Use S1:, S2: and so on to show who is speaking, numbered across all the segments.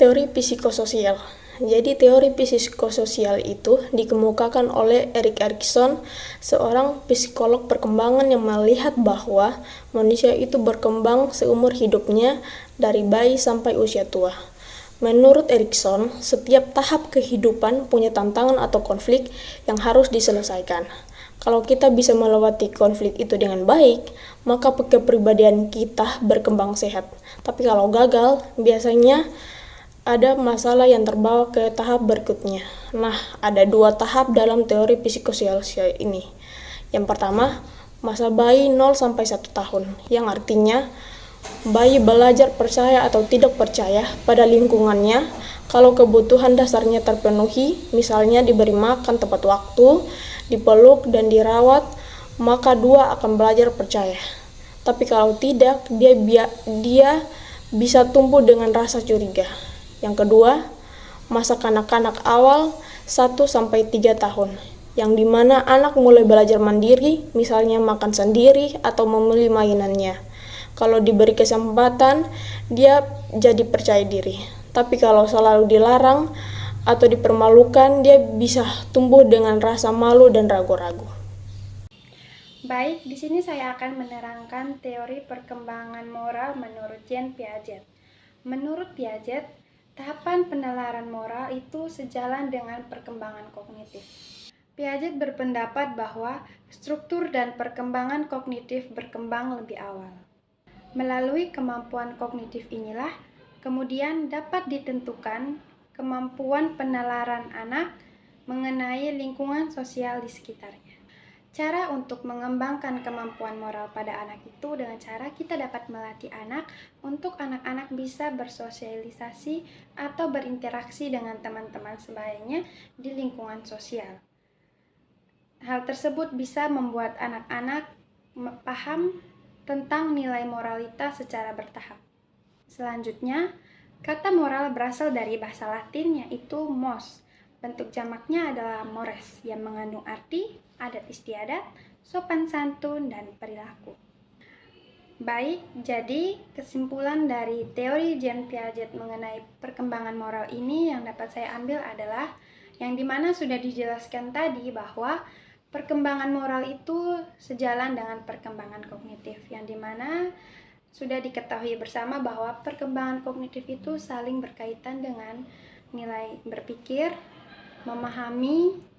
S1: Teori psikososial. Jadi teori psikososial itu dikemukakan oleh Erik Erikson, seorang psikolog perkembangan yang melihat bahwa manusia itu berkembang seumur hidupnya dari bayi sampai usia tua. Menurut Erikson, setiap tahap kehidupan punya tantangan atau konflik yang harus diselesaikan. Kalau kita bisa melewati konflik itu dengan baik, maka kepribadian kita berkembang sehat. Tapi kalau gagal, biasanya ada masalah yang terbawa ke tahap berikutnya. Nah, ada 2 tahap dalam teori psikososial ini. Yang pertama, masa bayi 0-1 tahun, yang artinya bayi belajar percaya atau tidak percaya pada lingkungannya. Kalau kebutuhan dasarnya terpenuhi, misalnya diberi makan tepat waktu, dipeluk dan dirawat, maka 2 akan belajar percaya. Tapi kalau tidak, dia bisa tumbuh dengan rasa curiga. Yang kedua, masa kanak-kanak awal 1-3 tahun, yang dimana anak mulai belajar mandiri, misalnya makan sendiri atau memilih mainannya. Kalau diberi kesempatan, dia jadi percaya diri. Tapi kalau selalu dilarang atau dipermalukan, dia bisa tumbuh dengan rasa malu dan ragu-ragu.
S2: Baik, di sini saya akan menerangkan teori perkembangan moral menurut Jean Piaget. Menurut Piaget, tahapan penalaran moral itu sejalan dengan perkembangan kognitif. Piaget berpendapat bahwa struktur dan perkembangan kognitif berkembang lebih awal. Melalui kemampuan kognitif inilah, kemudian dapat ditentukan kemampuan penalaran anak mengenai lingkungan sosial di sekitarnya. Cara untuk mengembangkan kemampuan moral pada anak itu dengan cara kita dapat melatih anak untuk anak-anak bisa bersosialisasi atau berinteraksi dengan teman-teman sebayanya di lingkungan sosial. Hal tersebut bisa membuat anak-anak paham tentang nilai moralitas secara bertahap. Selanjutnya, kata moral berasal dari bahasa Latin yaitu mos. Bentuk jamaknya adalah mores yang mengandung arti adat istiadat, sopan santun, dan perilaku. Baik, jadi kesimpulan dari teori Jean Piaget mengenai perkembangan moral ini yang dapat saya ambil adalah yang dimana sudah dijelaskan tadi bahwa perkembangan moral itu sejalan dengan perkembangan kognitif, yang dimana sudah diketahui bersama bahwa perkembangan kognitif itu saling berkaitan dengan nilai berpikir, memahami,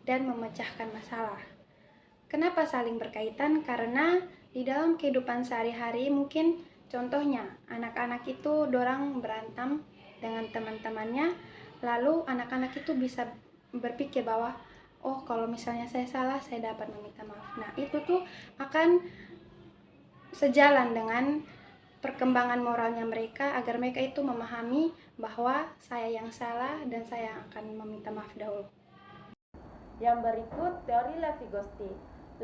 S2: dan memecahkan masalah. Kenapa saling berkaitan? Karena di dalam kehidupan sehari-hari mungkin contohnya anak-anak itu dorang berantem dengan teman-temannya, lalu anak-anak itu bisa berpikir bahwa oh kalau misalnya saya salah saya dapat meminta maaf. Nah itu tuh akan sejalan dengan perkembangan moralnya mereka agar mereka itu memahami bahwa saya yang salah dan saya akan meminta maaf dahulu.
S3: Yang berikut teori Levi-Gosti.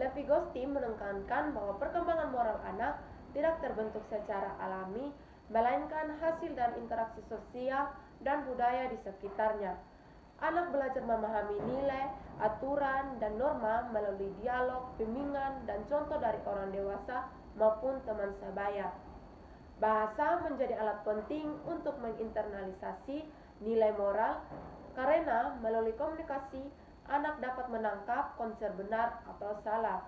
S3: Levi-Gosti menekankan bahwa perkembangan moral anak tidak terbentuk secara alami, melainkan hasil dari interaksi sosial dan budaya di sekitarnya. Anak belajar memahami nilai, aturan, dan norma melalui dialog, bimbingan, dan contoh dari orang dewasa maupun teman sebaya. Bahasa menjadi alat penting untuk menginternalisasi nilai moral karena melalui komunikasi anak dapat menangkap konsep benar atau salah.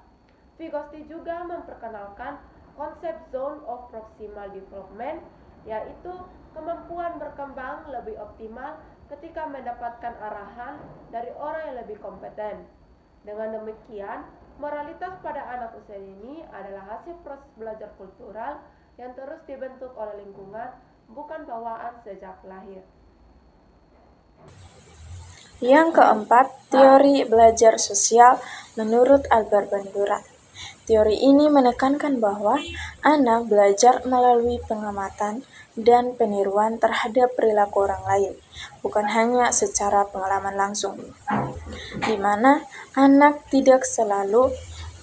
S3: Vygotsky juga memperkenalkan konsep zone of proximal development, yaitu kemampuan berkembang lebih optimal ketika mendapatkan arahan dari orang yang lebih kompeten. Dengan demikian, moralitas pada anak usia dini adalah hasil proses belajar kultural yang terus dibentuk oleh lingkungan, bukan bawaan sejak lahir.
S4: Yang keempat, teori belajar sosial menurut Albert Bandura. Teori ini menekankan bahwa anak belajar melalui pengamatan dan peniruan terhadap perilaku orang lain, bukan hanya secara pengalaman langsung, di mana anak tidak selalu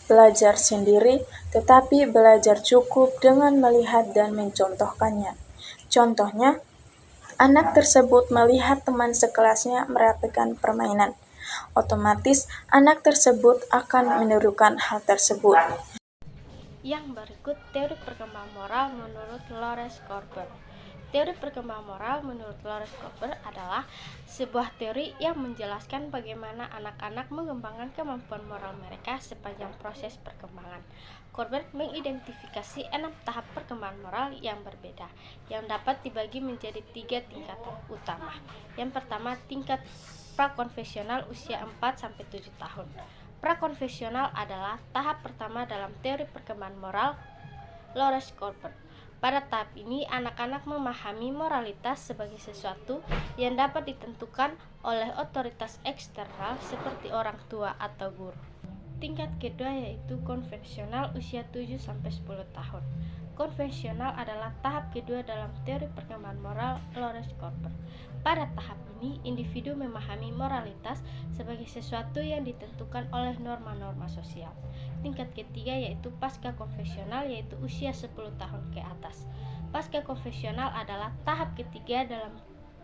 S4: belajar sendiri, tetapi belajar cukup dengan melihat dan mencontohkannya. Contohnya, anak tersebut melihat teman sekelasnya merapikan permainan. Otomatis, anak tersebut akan menirukan hal tersebut.
S5: Yang berikut teori perkembangan moral menurut Lawrence Koerber. Teori perkembangan moral menurut Lorenz Kohlberg adalah sebuah teori yang menjelaskan bagaimana anak-anak mengembangkan kemampuan moral mereka sepanjang proses perkembangan. Kohlberg mengidentifikasi 6 tahap perkembangan moral yang berbeda, yang dapat dibagi menjadi 3 tingkatan utama. Yang pertama, tingkat prakonvensional usia 4-7 tahun. Prakonvensional adalah tahap pertama dalam teori perkembangan moral Lorenz Kohlberg. Pada tahap ini, anak-anak memahami moralitas sebagai sesuatu yang dapat ditentukan oleh otoritas eksternal seperti orang tua atau guru. Tingkat kedua yaitu konvensional usia 7-10 tahun. Konvensional adalah tahap kedua dalam teori perkembangan moral Lorenz Kohlberg. Pada tahap ini, individu memahami moralitas sebagai sesuatu yang ditentukan oleh norma-norma sosial. Tingkat ketiga yaitu pasca konvensional, yaitu usia 10 tahun ke atas. Pasca konvensional adalah tahap ketiga dalam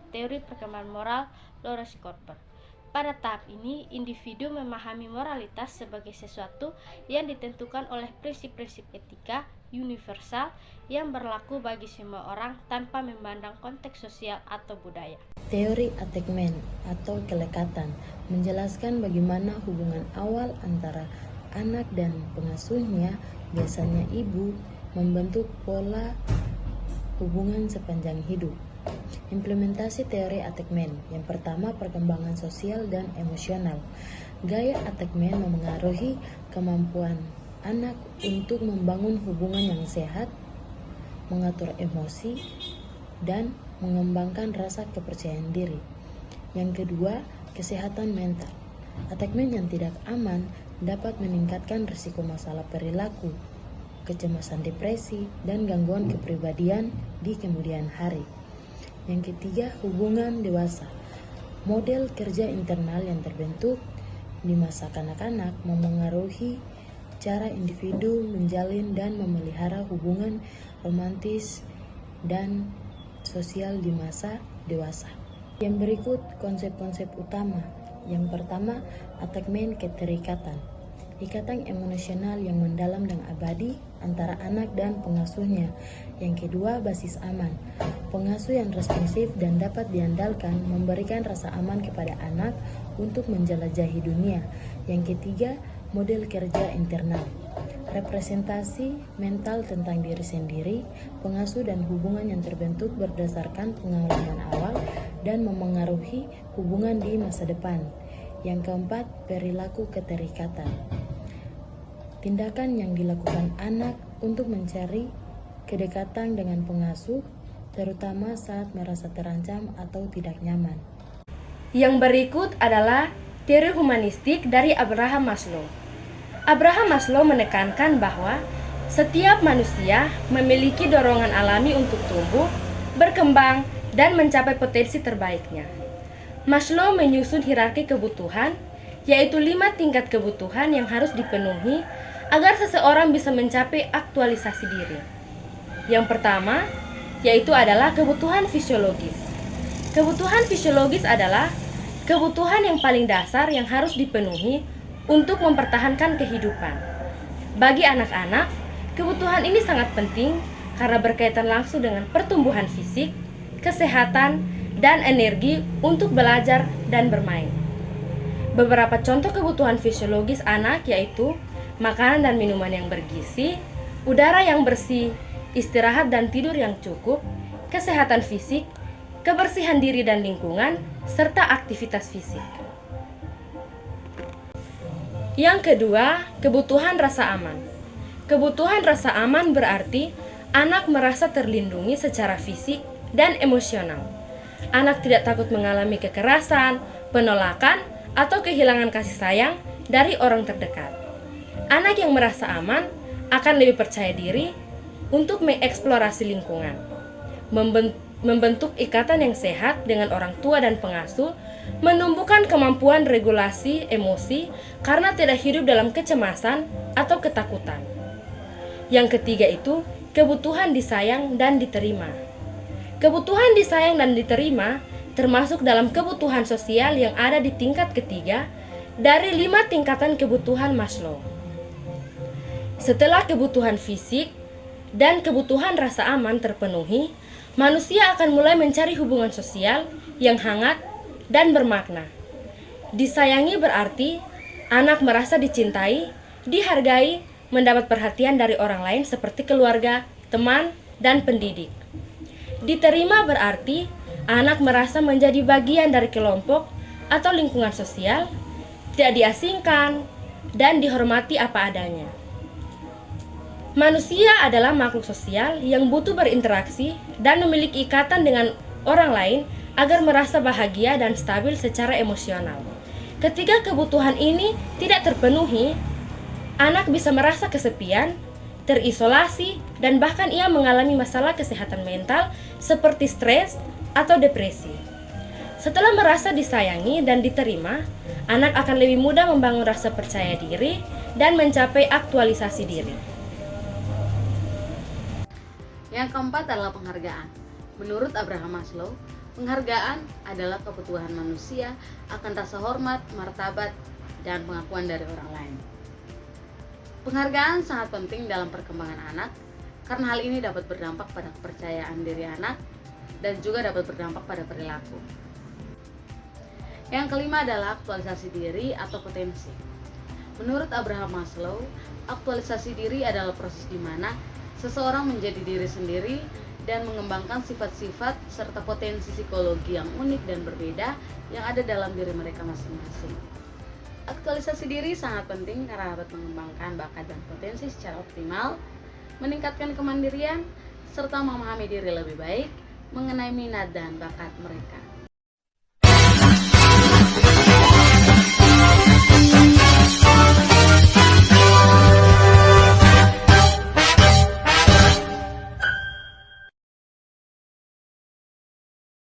S5: teori perkembangan moral Lorenz Kohlberg. Pada tahap ini, individu memahami moralitas sebagai sesuatu yang ditentukan oleh prinsip-prinsip etika universal yang berlaku bagi semua orang tanpa memandang konteks sosial atau budaya.
S6: Teori attachment atau kelekatan menjelaskan bagaimana hubungan awal antara anak dan pengasuhnya, biasanya ibu, membentuk pola hubungan sepanjang hidup. Implementasi teori attachment. Yang pertama, perkembangan sosial dan emosional. Gaya attachment memengaruhi kemampuan anak untuk membangun hubungan yang sehat, mengatur emosi, dan mengembangkan rasa kepercayaan diri. Yang kedua, kesehatan mental. Attachment yang tidak aman dapat meningkatkan risiko masalah perilaku, kecemasan, depresi, dan gangguan kepribadian di kemudian hari. Yang ketiga, hubungan dewasa. Model kerja internal yang terbentuk di masa kanak-kanak memengaruhi cara individu menjalin dan memelihara hubungan romantis dan sosial di masa dewasa. Yang berikut konsep-konsep utama. Yang pertama, attachment keterikatan. Ikatan emosional yang mendalam dan abadi antara anak dan pengasuhnya. Yang kedua, basis aman. Pengasuh yang responsif dan dapat diandalkan memberikan rasa aman kepada anak untuk menjelajahi dunia. Yang ketiga, model kerja internal. Representasi mental tentang diri sendiri, pengasuh dan hubungan yang terbentuk berdasarkan pengalaman awal dan memengaruhi hubungan di masa depan. Yang keempat, perilaku keterikatan. Tindakan yang dilakukan anak untuk mencari kedekatan dengan pengasuh, terutama saat merasa terancam atau tidak nyaman.
S7: Yang berikut adalah teori humanistik dari Abraham Maslow. Abraham Maslow menekankan bahwa setiap manusia memiliki dorongan alami untuk tumbuh, berkembang, dan mencapai potensi terbaiknya. Maslow menyusun hierarki kebutuhan, yaitu 5 tingkat kebutuhan yang harus dipenuhi agar seseorang bisa mencapai aktualisasi diri. Yang pertama, yaitu adalah kebutuhan fisiologis. Kebutuhan fisiologis adalah kebutuhan yang paling dasar yang harus dipenuhi untuk mempertahankan kehidupan. Bagi anak-anak, kebutuhan ini sangat penting karena berkaitan langsung dengan pertumbuhan fisik, kesehatan, dan energi untuk belajar dan bermain. Beberapa contoh kebutuhan fisiologis anak yaitu makanan dan minuman yang bergizi, udara yang bersih, istirahat dan tidur yang cukup, kesehatan fisik, kebersihan diri dan lingkungan, serta aktivitas fisik. Yang kedua, kebutuhan rasa aman. Kebutuhan rasa aman berarti anak merasa terlindungi secara fisik dan emosional. Anak tidak takut mengalami kekerasan, penolakan, atau kehilangan kasih sayang dari orang terdekat. Anak yang merasa aman akan lebih percaya diri untuk mengeksplorasi lingkungan, membentuk ikatan yang sehat dengan orang tua dan pengasuh, menumbuhkan kemampuan regulasi emosi karena tidak hidup dalam kecemasan atau ketakutan. Yang ketiga itu kebutuhan disayang dan diterima. Kebutuhan disayang dan diterima termasuk dalam kebutuhan sosial yang ada di tingkat ketiga dari 5 tingkatan kebutuhan Maslow. Setelah kebutuhan fisik dan kebutuhan rasa aman terpenuhi, manusia akan mulai mencari hubungan sosial yang hangat dan bermakna. Disayangi berarti anak merasa dicintai, dihargai, mendapat perhatian dari orang lain seperti keluarga, teman, dan pendidik. Diterima berarti anak merasa menjadi bagian dari kelompok atau lingkungan sosial, tidak diasingkan, dan dihormati apa adanya. Manusia adalah makhluk sosial yang butuh berinteraksi dan memiliki ikatan dengan orang lain agar merasa bahagia dan stabil secara emosional. Ketika kebutuhan ini tidak terpenuhi, anak bisa merasa kesepian, terisolasi, dan bahkan ia mengalami masalah kesehatan mental seperti stres atau depresi. Setelah merasa disayangi dan diterima, anak akan lebih mudah membangun rasa percaya diri dan mencapai aktualisasi diri.
S8: Yang keempat adalah penghargaan. Menurut Abraham Maslow, penghargaan adalah kebutuhan manusia akan rasa hormat, martabat, dan pengakuan dari orang lain. Penghargaan sangat penting dalam perkembangan anak karena hal ini dapat berdampak pada kepercayaan diri anak dan juga dapat berdampak pada perilaku. Yang kelima adalah aktualisasi diri atau potensi. Menurut Abraham Maslow, aktualisasi diri adalah proses di mana seseorang menjadi diri sendiri dan mengembangkan sifat-sifat serta potensi psikologi yang unik dan berbeda yang ada dalam diri mereka masing-masing. Aktualisasi diri sangat penting karena dapat mengembangkan bakat dan potensi secara optimal, meningkatkan kemandirian, serta memahami diri lebih baik mengenai minat dan bakat mereka.